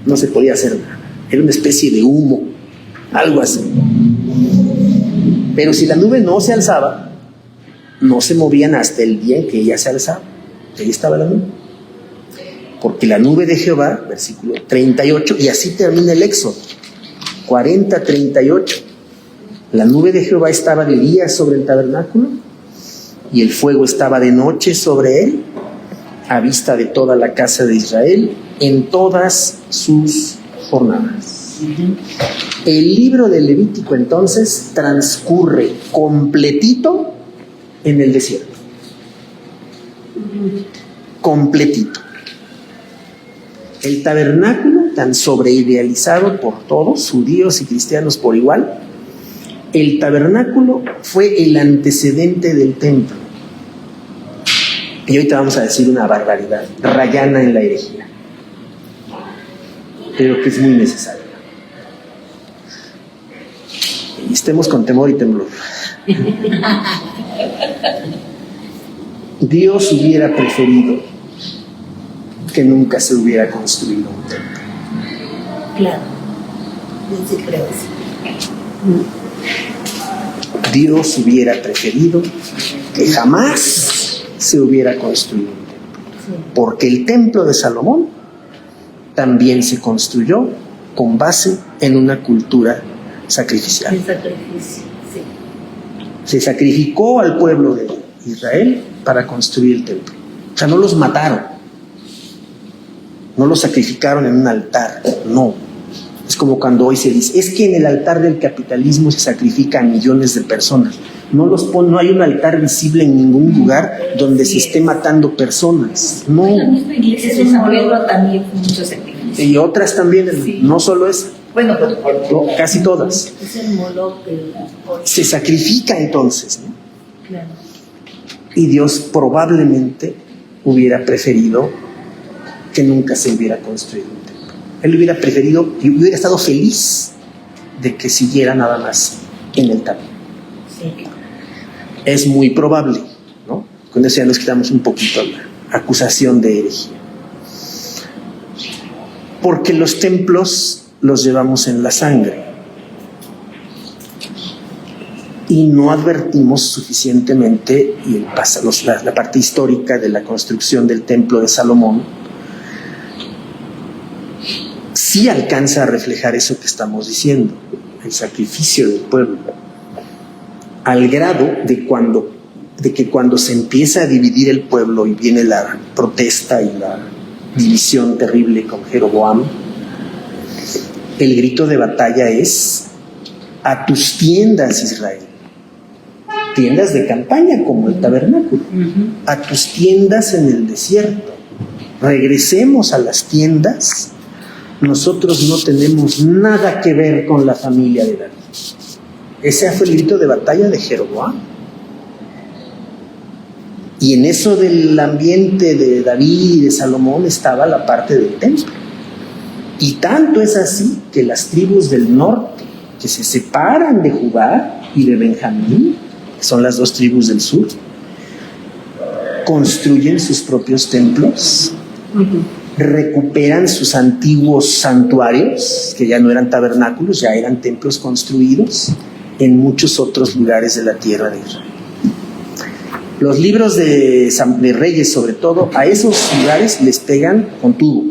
no se podía hacer nada. Era una especie de humo, algo así. Pero si la nube no se alzaba, no se movían hasta el día en que ella se alzaba. Ahí estaba la nube. Porque la nube de Jehová, versículo 38, y así termina el Éxodo 40-38. La nube de Jehová estaba de día sobre el tabernáculo y el fuego estaba de noche sobre él, a vista de toda la casa de Israel en todas sus jornadas. El libro del Levítico entonces transcurre completito en el desierto. completito. El tabernáculo, tan sobreidealizado por todos, judíos y cristianos por igual, el tabernáculo fue el antecedente del templo. Y ahorita vamos a decir una barbaridad, rayana en la herejía, pero que es muy necesaria. Y estemos con temor y temblor. Dios hubiera preferido que nunca se hubiera construido un templo. Claro, yo sí creo eso. Dios hubiera preferido que jamás se hubiera construido un templo, porque el templo de Salomón también se construyó con base en una cultura sacrificial. El sacrificio, sí. Se sacrificó al pueblo de Israel para construir el templo. O sea, no los mataron, no los sacrificaron en un altar, no. Es como cuando hoy se dice, es que en el altar del capitalismo se sacrifican millones de personas. No hay un altar visible en ningún lugar donde se esté matando personas. No. En la misma iglesia de San Pedro también fue mucho sacrificio. Y otras también, Sí. no solo es, Bueno, pero no, casi todas. Es el Moloch, Se sacrifica entonces, ¿no? claro. Y Dios probablemente hubiera preferido que nunca se hubiera construido un templo. Él hubiera preferido y hubiera estado feliz de que siguiera nada más en el tabernáculo. Sí. Es muy probable, ¿no? Con eso ya nos quitamos un poquito la acusación de herejía. Porque los templos los llevamos en la sangre y no advertimos suficientemente la parte histórica de la construcción del templo de Salomón. Sí alcanza a reflejar eso que estamos diciendo, el sacrificio del pueblo, al grado de que cuando se empieza a dividir el pueblo y viene la protesta y la división terrible con Jeroboam, el grito de batalla es: a tus tiendas, Israel. Tiendas de campaña como el tabernáculo. A tus tiendas en el desierto. Regresemos a las tiendas. Nosotros no tenemos nada que ver con la familia de David. Ese fue el grito de batalla de Jeroboam. Y en eso del ambiente de David y de Salomón estaba la parte del templo. Y tanto es así que las tribus del norte, que se separan de Judá y de Benjamín, que son las dos tribus del sur, construyen sus propios templos, recuperan sus antiguos santuarios, que ya no eran tabernáculos, ya eran templos construidos en muchos otros lugares de la tierra de Israel. Los libros de Reyes, sobre todo, a esos lugares les pegan con tubo.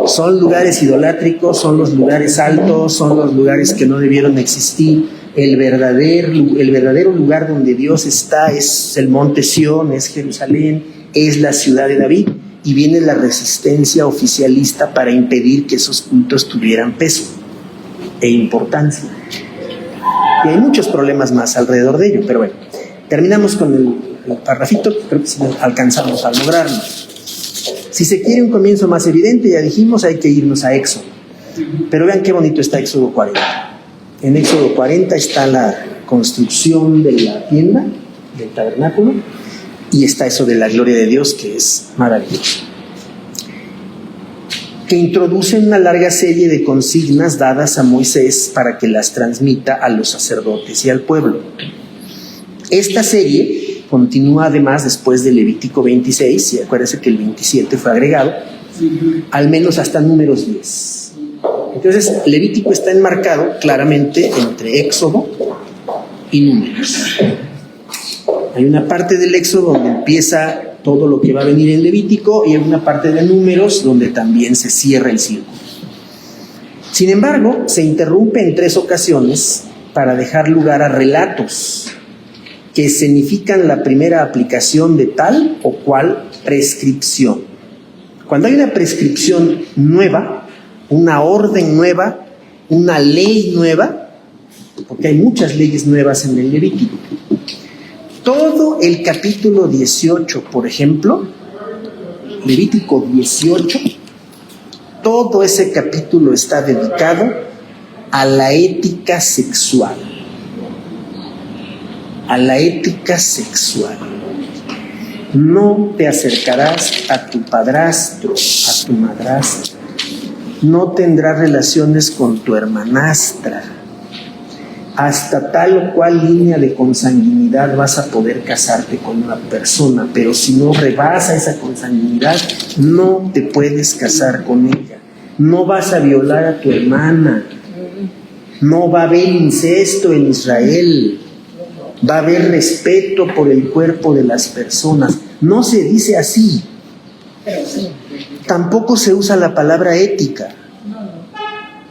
Son lugares idolátricos, son los lugares altos, son los lugares que no debieron existir. El verdadero lugar donde Dios está es el monte Sión, es Jerusalén, es la ciudad de David. Y viene la resistencia oficialista para impedir que esos cultos tuvieran peso e importancia. Y hay muchos problemas más alrededor de ello, pero bueno, terminamos con el parrafito, creo que sí alcanzamos a lograrlo. Si se quiere un comienzo más evidente, ya dijimos, hay que irnos a Éxodo. Pero vean qué bonito está Éxodo 40. En Éxodo 40 está la construcción de la tienda, del tabernáculo, y está eso de la gloria de Dios, que es maravilloso. Que introduce una larga serie de consignas dadas a Moisés para que las transmita a los sacerdotes y al pueblo. Esta serie continúa además después de Levítico 26, y acuérdense que el 27 fue agregado, al menos hasta Números 10. Entonces, Levítico está enmarcado claramente entre Éxodo y Números. Hay una parte del Éxodo donde empieza todo lo que va a venir en Levítico y hay una parte de Números donde también se cierra el círculo. Sin embargo, se interrumpe en 3 ocasiones para dejar lugar a relatos que significan la primera aplicación de tal o cual prescripción. Cuando hay una prescripción nueva, una orden nueva, una ley nueva, porque hay muchas leyes nuevas en el Levítico, Todo el capítulo 18, por ejemplo, Levítico 18, todo ese capítulo está dedicado a la ética sexual. A la ética sexual. No te acercarás a tu padrastro, a tu madrastra. No tendrás relaciones con tu hermanastra. Hasta tal o cual línea de consanguinidad vas a poder casarte con una persona, pero si no rebasa esa consanguinidad, no te puedes casar con ella. No vas a violar a tu hermana. No va a haber incesto en Israel. Va a haber respeto por el cuerpo de las personas. No se dice así. Tampoco se usa la palabra ética.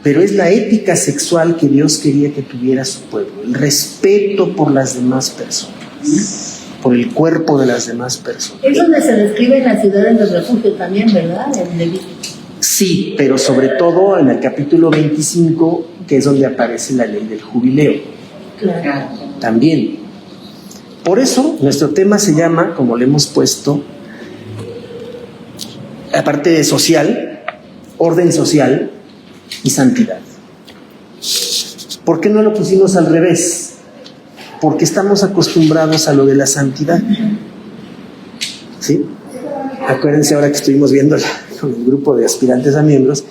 Pero es la ética sexual que Dios quería que tuviera su pueblo. El respeto por las demás personas. Por el cuerpo de las demás personas. Es donde se describe en la ciudad de los refugios también, ¿verdad? En Levítico. Sí, pero sobre todo en el capítulo 25, que es donde aparece la ley del jubileo. Claro. También. Por eso nuestro tema se llama, como le hemos puesto, aparte de social, orden social y santidad. ¿Por qué no lo pusimos al revés? Porque estamos acostumbrados a lo de la santidad. ¿Sí? Acuérdense ahora que estuvimos viendo con el grupo de aspirantes a miembros,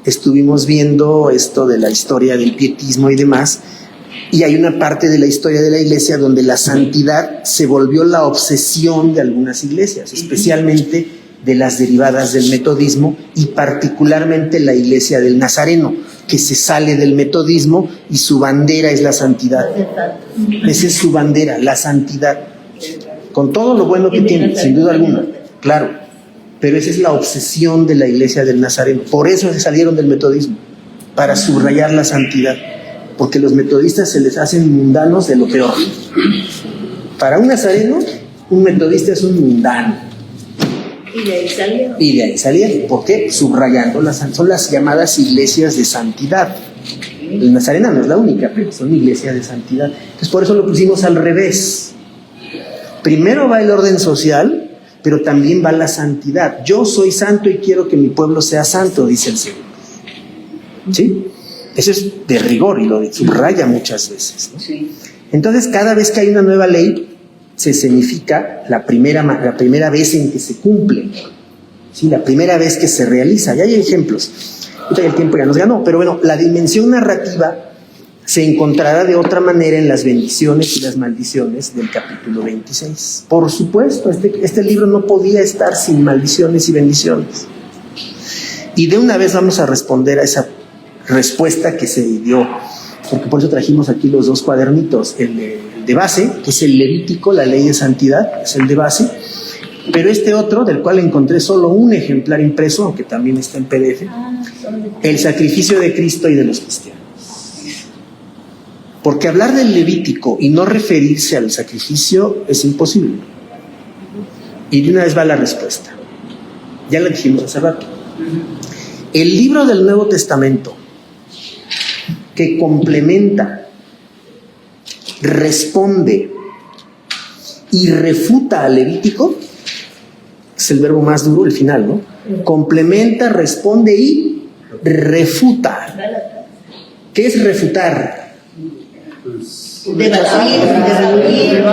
estuvimos viendo esto de la historia del pietismo y demás, y hay una parte de la historia de la iglesia donde la santidad se volvió la obsesión de algunas iglesias, especialmente de las derivadas del metodismo y particularmente la iglesia del Nazareno, que se sale del metodismo y su bandera es la santidad. Esa es su bandera, la santidad, con todo lo bueno que tiene, sin duda alguna, claro, pero esa es la obsesión de la iglesia del Nazareno. Por eso se salieron del metodismo, para subrayar la santidad, porque los metodistas se les hacen mundanos de lo peor. Para un nazareno, un metodista es un mundano. Y de ahí salieron. Y de ahí salieron. ¿Por qué? Subrayando son las llamadas iglesias de santidad. El Nazarena no es la única, pero son iglesias de santidad. Entonces por eso lo pusimos al revés. Primero va el orden social, pero también va la santidad. Yo soy santo y quiero que mi pueblo sea santo, dice el Señor. ¿Sí? Eso es de rigor y lo subraya muchas veces, ¿no? Sí. Entonces, cada vez que hay una nueva ley, se significa la primera vez en que se cumple, ¿sí? La primera vez que se realiza. Ya hay ejemplos. Ahorita el tiempo ya nos ganó, pero bueno, la dimensión narrativa se encontrará de otra manera en las bendiciones y las maldiciones del capítulo 26. Por supuesto, este libro no podía estar sin maldiciones y bendiciones. Y de una vez vamos a responder a esa respuesta que se dio, porque por eso trajimos aquí los dos cuadernitos, el de base, que es el Levítico, la ley de santidad, es el de base, pero este otro, del cual encontré solo un ejemplar impreso, aunque también está en PDF, el sacrificio de Cristo y de los cristianos. Porque hablar del Levítico y no referirse al sacrificio es imposible. Y de una vez va la respuesta. Ya la dijimos hace rato. El libro del Nuevo Testamento que complementa, responde y refuta al Levítico, es el verbo más duro, el final, ¿no? Complementa, responde y refuta. ¿Qué es refutar? Debatir,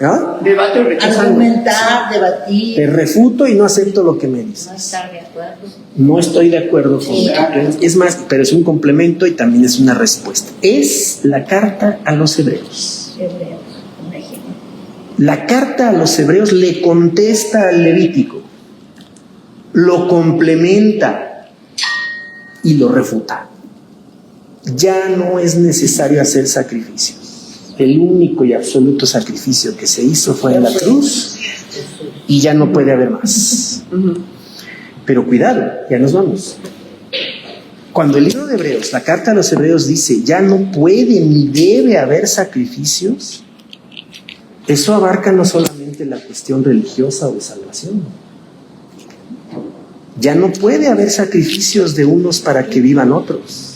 ¿Ah? Debate o rechazando. argumentar, debatir. Te refuto y no acepto lo que me dices. No estar de acuerdo. No estoy de acuerdo con lo que piensas. Es más, pero es un complemento y también es una respuesta. Es la carta a los hebreos. Hebreos, un ejemplo. La carta a los hebreos le contesta al Levítico, lo complementa y lo refuta. Ya no es necesario hacer sacrificios. El único y absoluto sacrificio que se hizo fue en la cruz y ya no puede haber más. Pero cuidado, ya nos vamos. Cuando el libro de Hebreos, la carta a los hebreos dice ya no puede ni debe haber sacrificios, eso abarca no solamente la cuestión religiosa o de salvación. Ya no puede haber sacrificios de unos para que vivan otros.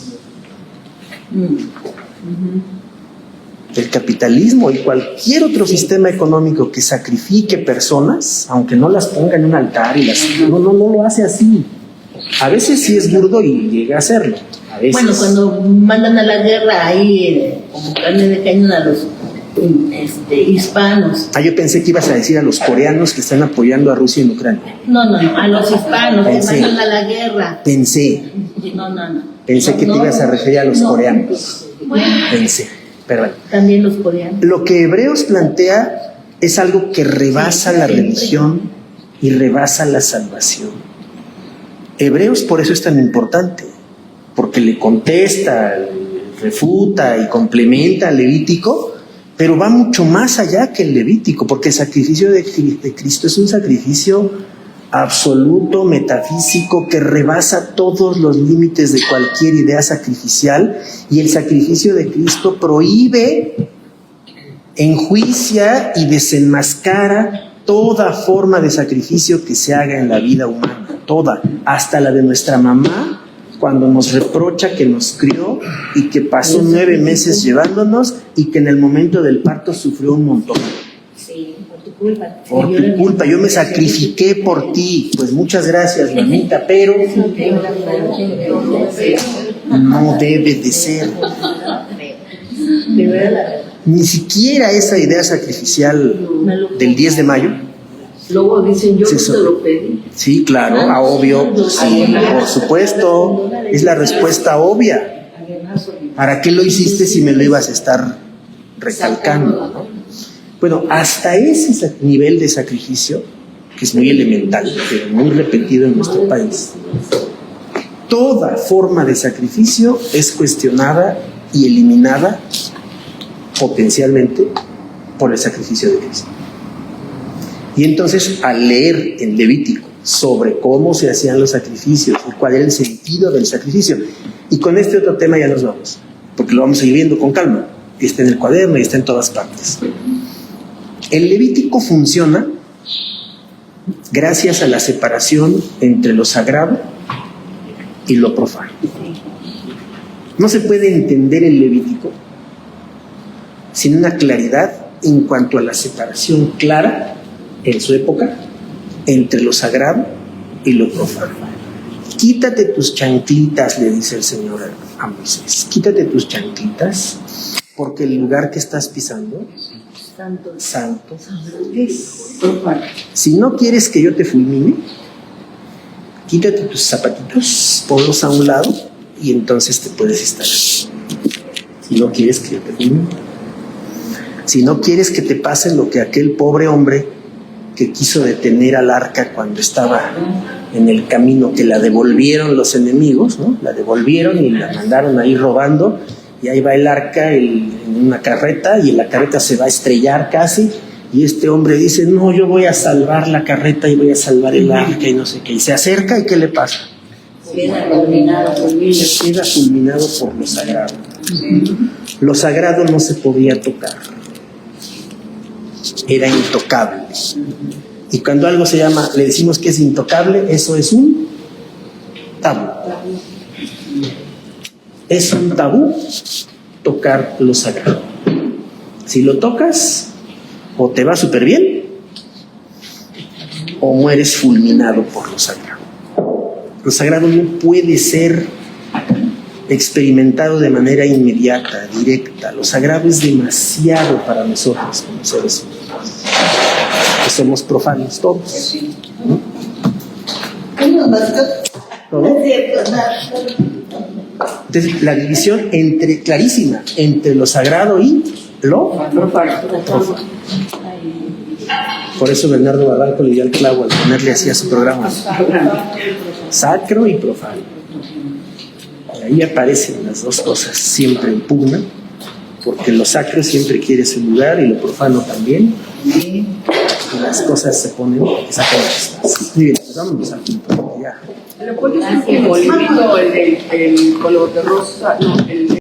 El capitalismo y cualquier otro sistema económico que sacrifique personas, aunque no las ponga en un altar y no lo hace así. A veces sí es burdo y llega a hacerlo. A veces. Bueno, cuando mandan a la guerra ahí como carne de cañón a los hispanos. Yo pensé que ibas a decir a los coreanos que están apoyando a Rusia en Ucrania. No, a los hispanos que mandan a la guerra. Pensé que te ibas a referir a los coreanos. Bueno, Pensé, pero bueno. también los coreanos. Lo que Hebreos plantea es algo que rebasa la religión y rebasa la salvación. Hebreos por eso es tan importante, porque le contesta, refuta y complementa al Levítico, pero va mucho más allá que el Levítico, porque el sacrificio de Cristo es un sacrificio absoluto, metafísico, que rebasa todos los límites de cualquier idea sacrificial, y el sacrificio de Cristo prohíbe, enjuicia y desenmascara toda forma de sacrificio que se haga en la vida humana, toda, hasta la de nuestra mamá, cuando nos reprocha que nos crió y que pasó 9 meses llevándonos y que en el momento del parto sufrió un montón. Sí, por tu culpa. Por tu culpa, yo me sacrifiqué por ti. Pues muchas gracias, mamita, pero no debe de ser. De verdad. Ni siquiera esa idea sacrificial del 10 de mayo. Luego dicen, yo Sí, no te lo pedí. Sí, claro, obvio, sí, por supuesto, es la respuesta obvia. ¿Para qué lo hiciste si me lo ibas a estar recalcando, ¿no? Bueno, hasta ese nivel de sacrificio, que es muy elemental, pero muy repetido en nuestro país, toda forma de sacrificio es cuestionada y eliminada potencialmente por el sacrificio de Cristo. Y entonces, al leer en Levítico sobre cómo se hacían los sacrificios y cuál era el sentido del sacrificio, y con este otro tema ya nos vamos, porque lo vamos a ir viendo con calma, y está en el cuaderno y está en todas partes. El Levítico funciona gracias a la separación entre lo sagrado y lo profano. No se puede entender el Levítico sin una claridad en cuanto a la separación clara en su época entre lo sagrado y lo profano. Quítate tus chanclitas, le dice el Señor a Moisés, quítate tus chanclitas, porque el lugar que estás pisando, santo es. Si no quieres que yo te fulmine, quítate tus zapatitos, ponlos a un lado y entonces te puedes estar. Si no quieres que yo te fulmine, si no quieres que te pase lo que aquel pobre hombre que quiso detener al arca cuando estaba en el camino, que la devolvieron los enemigos, ¿no? La devolvieron y la mandaron ahí robando, y ahí va el arca en una carreta, y la carreta se va a estrellar casi, y este hombre dice, no, yo voy a salvar la carreta y voy a salvar el arca y no sé qué, y se acerca, ¿y qué le pasa? Queda fulminado. Queda fulminado por lo sagrado. Lo sagrado no se podía tocar, era intocable. Y cuando algo se llama, le decimos que es intocable, eso es un tabú. Es un tabú tocar lo sagrado. Si lo tocas, o te va súper bien, o mueres fulminado por lo sagrado. Lo sagrado no puede ser experimentado de manera inmediata, directa. Lo sagrado es demasiado para nosotros como seres humanos, que somos profanos todos. ¿Todo? Entonces, la división clarísima entre lo sagrado y lo profano. Por eso Bernardo Barranco le dio el clavo al ponerle así a su programa: sacro y profano. Y ahí aparecen las dos cosas, siempre en pugna, porque lo sacro siempre quiere su lugar y lo profano también. Y las cosas se ponen exactamente. Muy bien, pues vámonos al punto. Ya. ¿Le pones el movimiento, el color de rosa? No, el